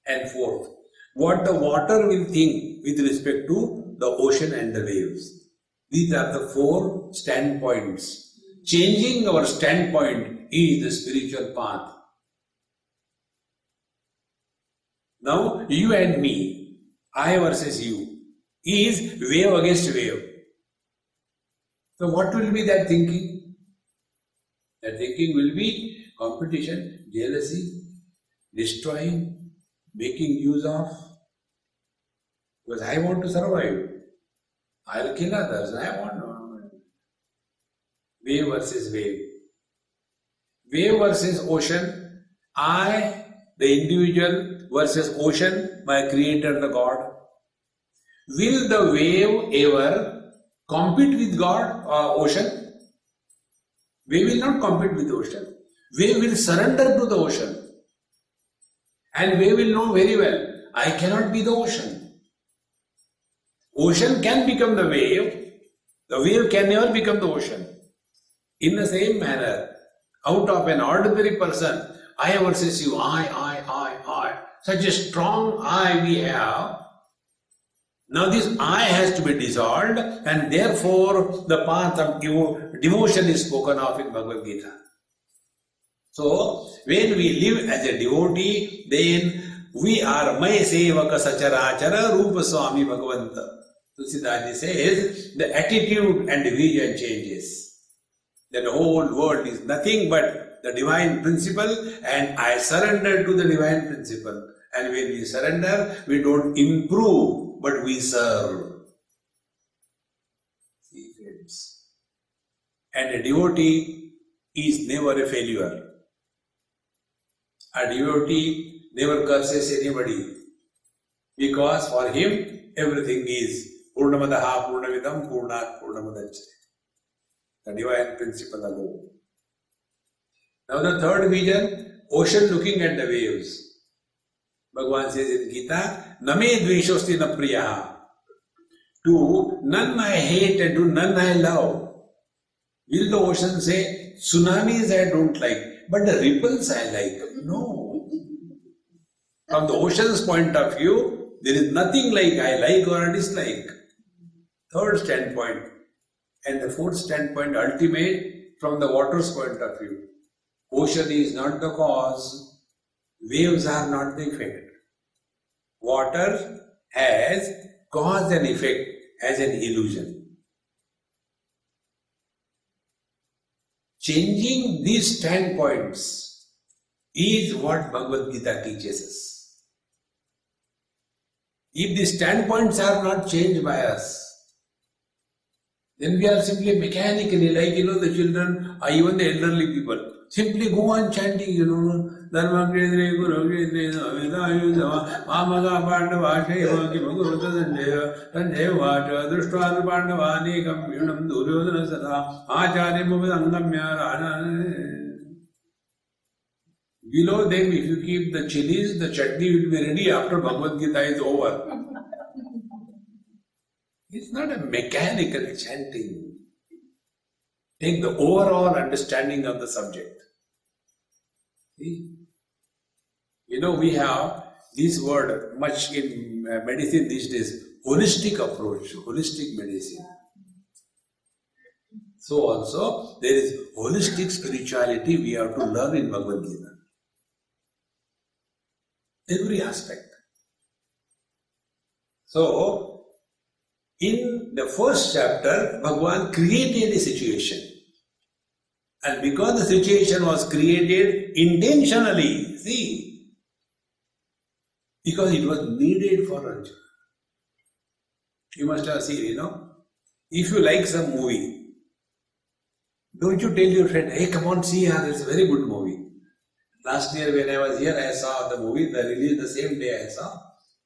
And fourth, what the water will think with respect to the ocean and the waves. These are the four standpoints. Changing our standpoint is the spiritual path. Now, you and me, I versus you, is wave against wave. So what will be that thinking? That thinking will be competition, jealousy, destroying, making use of. Because I want to survive. I'll kill others. I want to. Wave versus wave. Wave versus ocean. I, the individual, versus ocean, my creator, the God. Will the wave ever compete with God or ocean? Wave will not compete with the ocean. Wave will surrender to the ocean. And wave will know very well, I cannot be the ocean. Ocean can become the wave can never become the ocean. In the same manner, out of an ordinary person, I versus you, I. Such a strong I we have. Now this I has to be dissolved, and therefore the path of devotion is spoken of in Bhagavad Gita. So, when we live as a devotee, then we are May Sevaka Sacharachara Rupa Swami Bhagavanta. Tulsidaji says, the attitude and vision changes. That the whole world is nothing but the divine principle, and I surrender to the divine principle. And when we surrender, we don't improve, but we serve. See, friends. And a devotee is never a failure. A devotee never curses anybody, because for him everything is Purnamadaha Purnavidam Purnat Purnamadachare. The divine principle alone. Now the third vision, ocean looking at the waves. Bhagavan says in Gita, Name dvishosti na priyaha. To none I hate and to none I love. Will the ocean say, tsunamis I don't like, but the ripples I like? No. From the ocean's point of view, there is nothing like I like or dislike. Third standpoint. And the fourth standpoint, ultimate, from the water's point of view. Ocean is not the cause, waves are not the effect. Water has cause and effect as an illusion. Changing these standpoints is what Bhagavad Gita teaches us. If the standpoints are not changed by us, then we are simply mechanically, like the children, or even the elderly people, simply go on chanting, Dharma Kedre Guru Kedre Vedayudha Mamaga Pandava Shaiva Bhagavata Sanjaya Sanjaya Vacha Drushtvana Pandavani Kam Yunam Duryodhana Sada Acharya Bhavangamya Rana. Below them, if you keep the chilies, the chutney will be ready after Bhagavad Gita is over. It's not a mechanical chanting. Take the overall understanding of the subject. See? We have this word much in medicine these days, holistic approach, holistic medicine. So also, there is holistic spirituality we have to learn in Bhagavad Gita. Every aspect. So, in the first chapter, Bhagavan created a situation. And because the situation was created intentionally, see, because it was needed for Arjuna. You must have seen, if you like some movie, don't you tell your friend, hey, come on, see, it's a very good movie. Last year when I was here, I saw the movie, the release the same day I saw.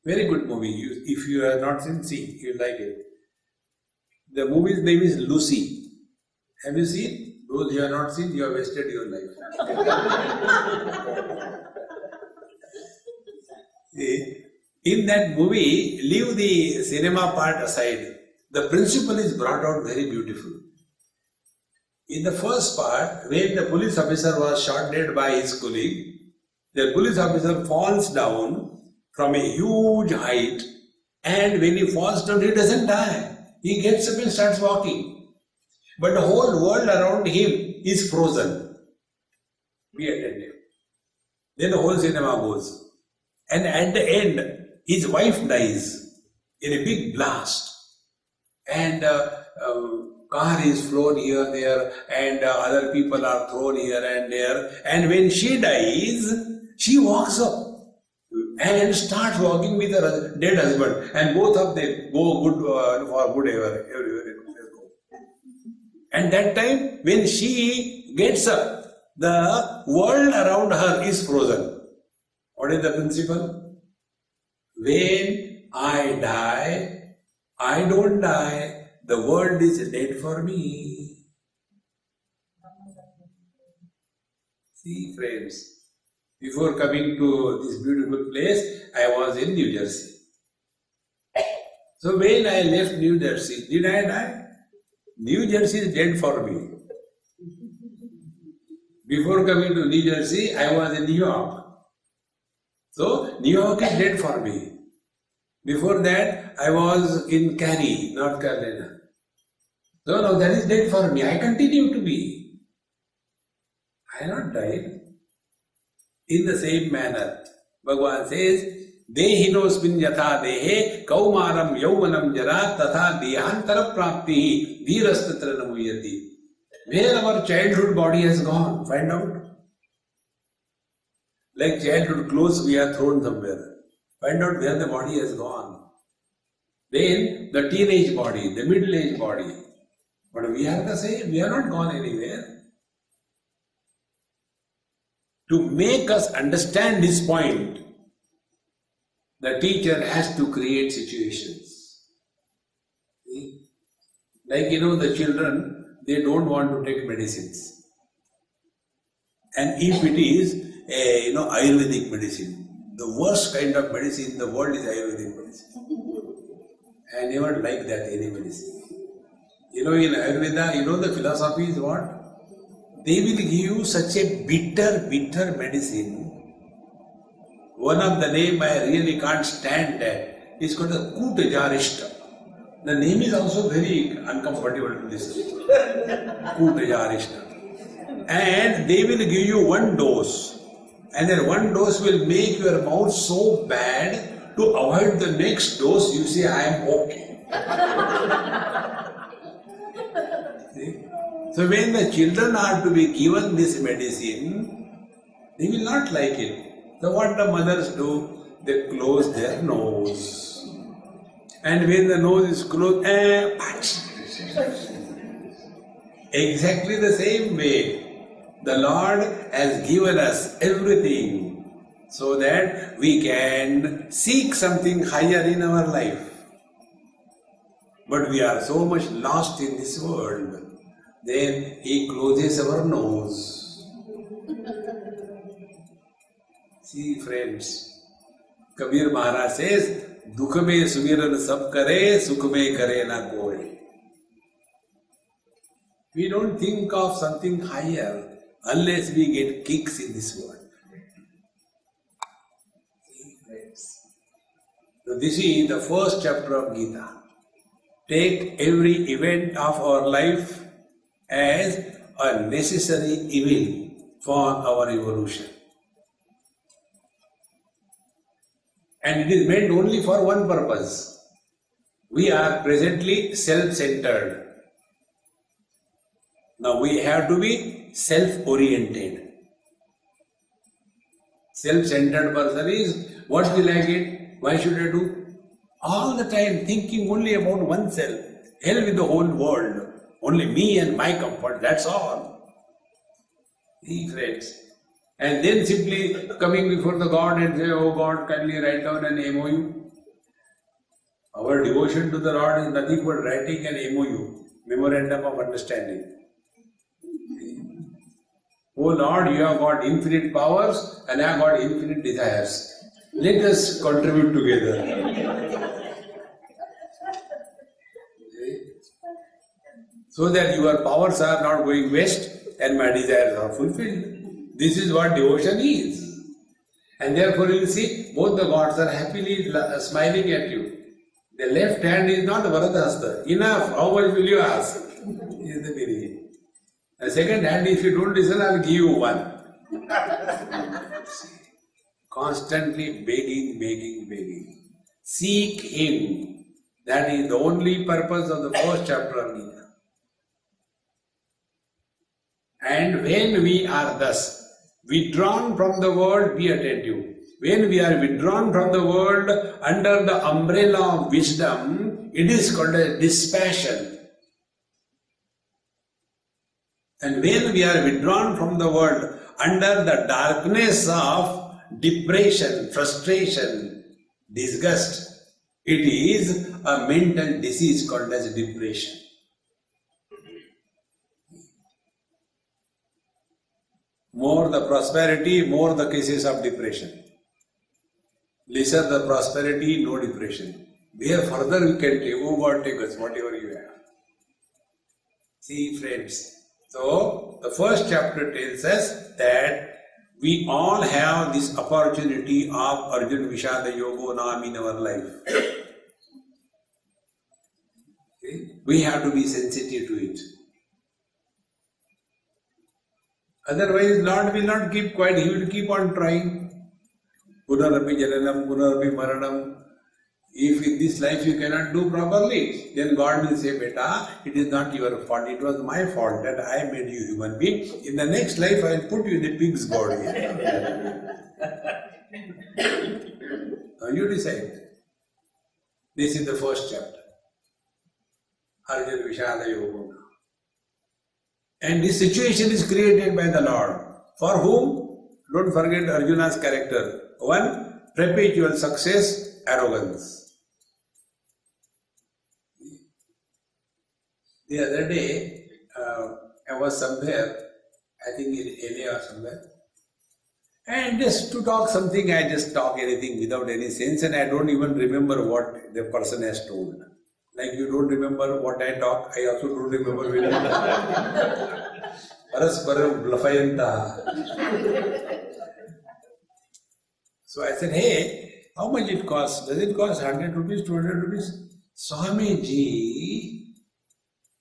Very good movie. If you have not seen, see, you like it. The movie's name is Lucy. Have you seen? Those you have not seen, you have wasted your life. In that movie, leave the cinema part aside. The principle is brought out very beautiful. In the first part, when the police officer was shot dead by his colleague, the police officer falls down from a huge height, and when he falls down, he doesn't die. He gets up and starts walking. But the whole world around him is frozen. Be attentive. Then the whole cinema goes. And at the end, his wife dies in a big blast. And car is flown here, there, and other people are thrown here and there. And when she dies, she walks up and starts walking with her dead husband. And both of them go good for good everywhere. And that time, when she gets up, the world around her is frozen. What is the principle? When I die, I don't die. The world is dead for me. See, friends, before coming to this beautiful place, I was in New Jersey. So when I left New Jersey, did I die? New Jersey is dead for me. Before coming to New Jersey, I was in New York. So, New York is dead for me. Before that, I was in Cary, North Carolina. So now that is dead for me. I continue to be. I have not died. In the same manner, Bhagavan says, Dehinosmin yatha dehe kaumaram yauvanam jara tatha dehantara prapti dhirastatra namuyati. Where our childhood body has gone, find out. Like childhood clothes we are thrown somewhere. Find out where the body has gone. Then the teenage body, the middle-aged body. But we are the same, we are not gone anywhere. To make us understand this point, the teacher has to create situations. See? Like the children, they don't want to take medicines. And if it is Ayurvedic medicine, the worst kind of medicine in the world is Ayurvedic medicine. I never liked that any medicine. You know, in Ayurveda, you know the philosophy is what? They will give you such a bitter medicine. One of the name I really can't stand that is called the Kutajarishta. The name is also very uncomfortable to listen. Kutajarishta. And they will give you one dose. And then one dose will make your mouth so bad, to avoid the next dose, you say, I am okay. See? So when the children are to be given this medicine, they will not like it. So what the mothers do? They close their nose. And when the nose is closed, exactly the same way. The Lord has given us everything so that we can seek something higher in our life. But we are so much lost in this world. Then He closes our nose. See, friends, Kabir Maharaj says, Dukh mein sumiran sab kare, sukh mein kare na koi. We don't think of something higher unless we get kicks in this world. See, friends. So this is the first chapter of Gita. Take every event of our life as a necessary evil for our evolution. And it is meant only for one purpose. We are presently self-centered. Now we have to be self-oriented. Self-centered person is, what will I get? Why should I do? All the time thinking only about oneself. Hell with the whole world. Only me and my comfort, that's all. See, friends. And then simply coming before the God and say, oh God, kindly write down an MOU. Our devotion to the Lord is nothing but writing an MOU, Memorandum of Understanding. Oh Lord, you have got infinite powers and I have got infinite desires. Let us contribute together. So that your powers are not going waste and my desires are fulfilled. This is what devotion is. And therefore you see, both the gods are happily smiling at you. The left hand is not Varadhasta. Enough, how much will you ask? Is the meaning. The second hand, if you don't listen, I will give you one. Constantly begging. Seek Him. That is the only purpose of the first chapter of Gita. And when we are thus withdrawn from the world, be attentive. When we are withdrawn from the world under the umbrella of wisdom, it is called a dispassion. And when we are withdrawn from the world under the darkness of depression, frustration, disgust, it is a mental disease called as depression. More the prosperity, more the cases of depression. Lesser the prosperity, no depression. Where further we can take, oh God, take us, whatever you have. See, friends. So, the first chapter tells us that we all have this opportunity of Arjuna Vishada Yogo Nam in our life. Okay? We have to be sensitive to it. Otherwise, Lord will not keep quiet, He will keep on trying. Punarapi Jananam, Punarapi Maranam. If in this life you cannot do properly, then God will say, Beta, it is not your fault, it was my fault that I made you human being. In the next life, I will put you in a pig's body. Now you decide. This is the first chapter. Arjuna Vishada Yoga. And this situation is created by the Lord. For whom? Don't forget Arjuna's character. One, perpetual success, arrogance. The other day, I was somewhere, I think in LA or somewhere, and just to talk something, I just talk anything without any sense and I don't even remember what the person has told. Like you don't remember what I talk, I also don't remember when you talk. Parasparam blafayanta. So I said, hey, how much it costs? Does it cost 100 rupees, 200 rupees? Swami ji,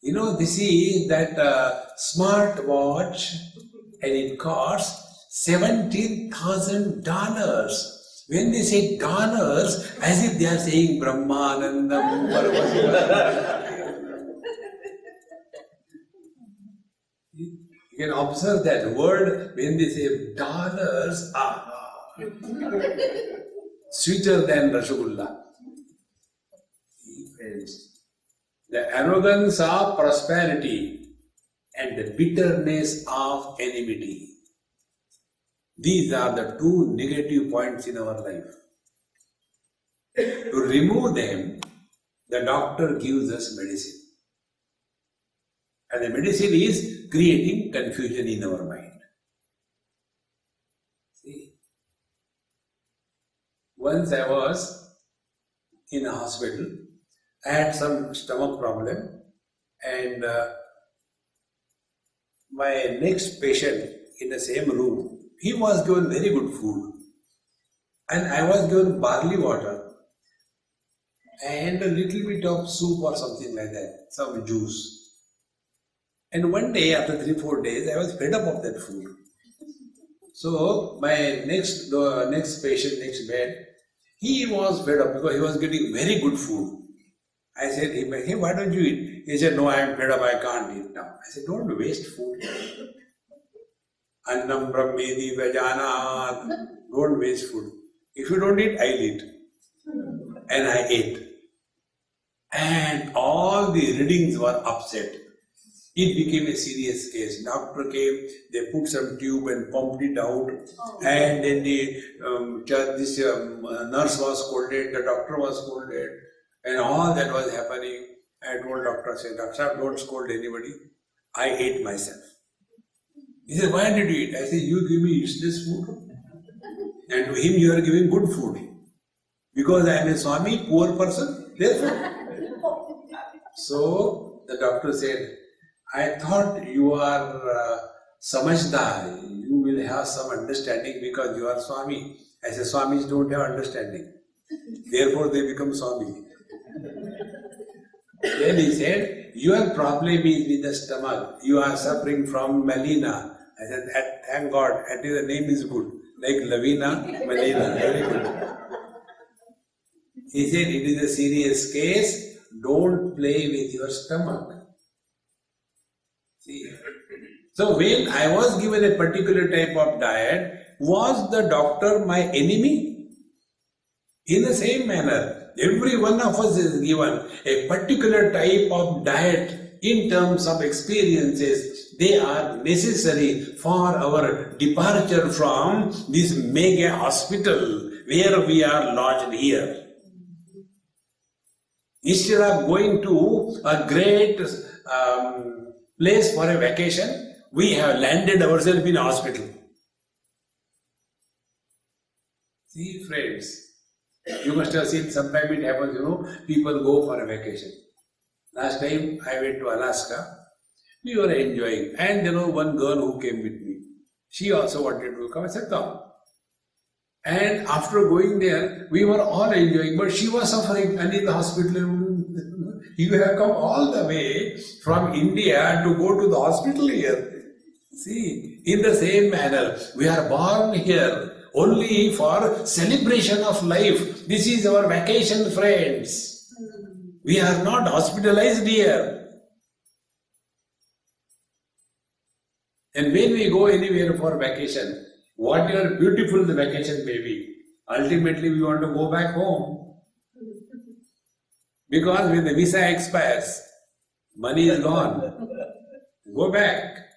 you know, this is that smart watch and it costs $17,000. When they say dollars, as if they are saying Brahmanandam, You can observe that word when they say dollars, sweeter than Rasgulla. Friends, the arrogance of prosperity and the bitterness of enmity. These are the two negative points in our life. To remove them, the doctor gives us medicine. And the medicine is creating confusion in our mind. See, once I was in a hospital, I had some stomach problem, and my next patient in the same room, he was given very good food, and I was given barley water and a little bit of soup or something like that, some juice. And one day, after 3-4 days, I was fed up of that food. So my next patient, next bed, he was fed up because he was getting very good food. I said, hey, why don't you eat? He said, no, I am fed up, I can't eat now. I said, don't waste food. Annam brahmedi vajanat. Don't waste food. If you don't eat, I'll eat. And I ate. And all the readings were upset. It became a serious case. Doctor came, they put some tube and pumped it out, and then the nurse was scolded, the doctor was scolded, and all that was happening. I told doctor, I said, Doctor, don't scold anybody. I ate myself. He said, why did you eat? I said, you give me useless food, and to him you are giving good food. Because I am a Swami, poor person, therefore. So the doctor said, I thought you are samajhdar, you will have some understanding because you are Swami. I said, Swamis don't have understanding. Therefore they become Swami. Then he said, your problem is with the stomach. You are suffering from melina. I said, thank God, at least the name is good. Like Lavina, melina, very good. He said, it is a serious case. Don't play with your stomach. See? So when I was given a particular type of diet, was the doctor my enemy? In the same manner, every one of us is given a particular type of diet in terms of experiences. They are necessary for our departure from this mega hospital where we are lodged here. Instead of going to a great place for a vacation, we have landed ourselves in a hospital. See, friends, you must have seen sometime it happens, people go for a vacation. Last time I went to Alaska, we were enjoying, and one girl who came with me, she also wanted to come. I said, come. And after going there, we were all enjoying, but she was suffering and in the hospital. You have come all the way from India to go to the hospital here. See, in the same manner, we are born here only for celebration of life. This is our vacation, friends. We are not hospitalized here. And when we go anywhere for vacation, whatever beautiful the vacation may be, ultimately we want to go back home. Because when the visa expires, money is gone. Go back.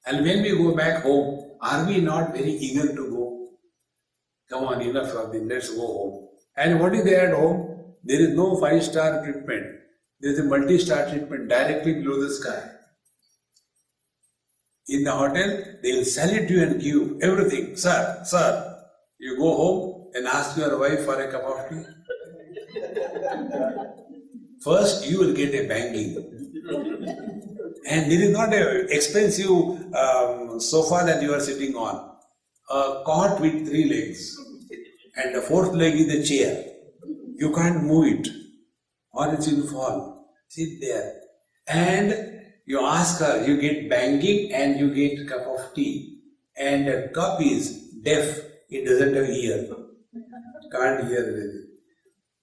And when we go back home, are we not very eager to go? Come on, enough of this, let's go home. And what is there at home? There is no 5-star treatment. There is a multi-star treatment directly below the sky. In the hotel, they will salute you and give everything. Sir, you go home and ask your wife for a cup of tea. First, you will get a banging. And there is not an expensive sofa that you are sitting on. A cot with 3 legs. And the 4th leg is a chair. You can't move it, or it will fall. Sit there. And you ask her, you get banging and you get a cup of tea. And the cup is deaf, it doesn't have ear. Can't hear anything.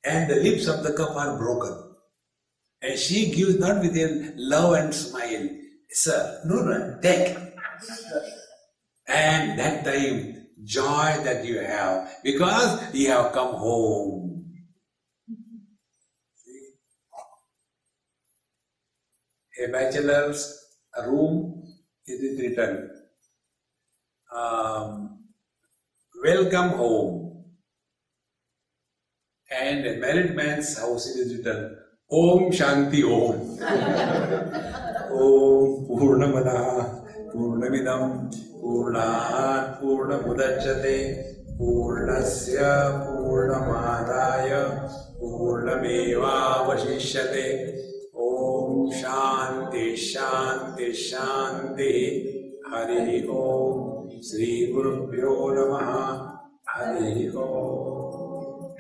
And the lips of the cup are broken. And she gives not with a love and smile. Sir, no, take. And that time, joy that you have, because you have come home. A bachelor's room, it is written, welcome home. And a married man's house, it is written, Om Shanti Om. Om Purnamada Purnamidam Purnat Purnamudachyate Purnasya Purnamadaya Purnameva Vashishyate. Om Shanti Shanti Shanti. Hari Om. Sri Gurubhyo Namaha. Hari Om.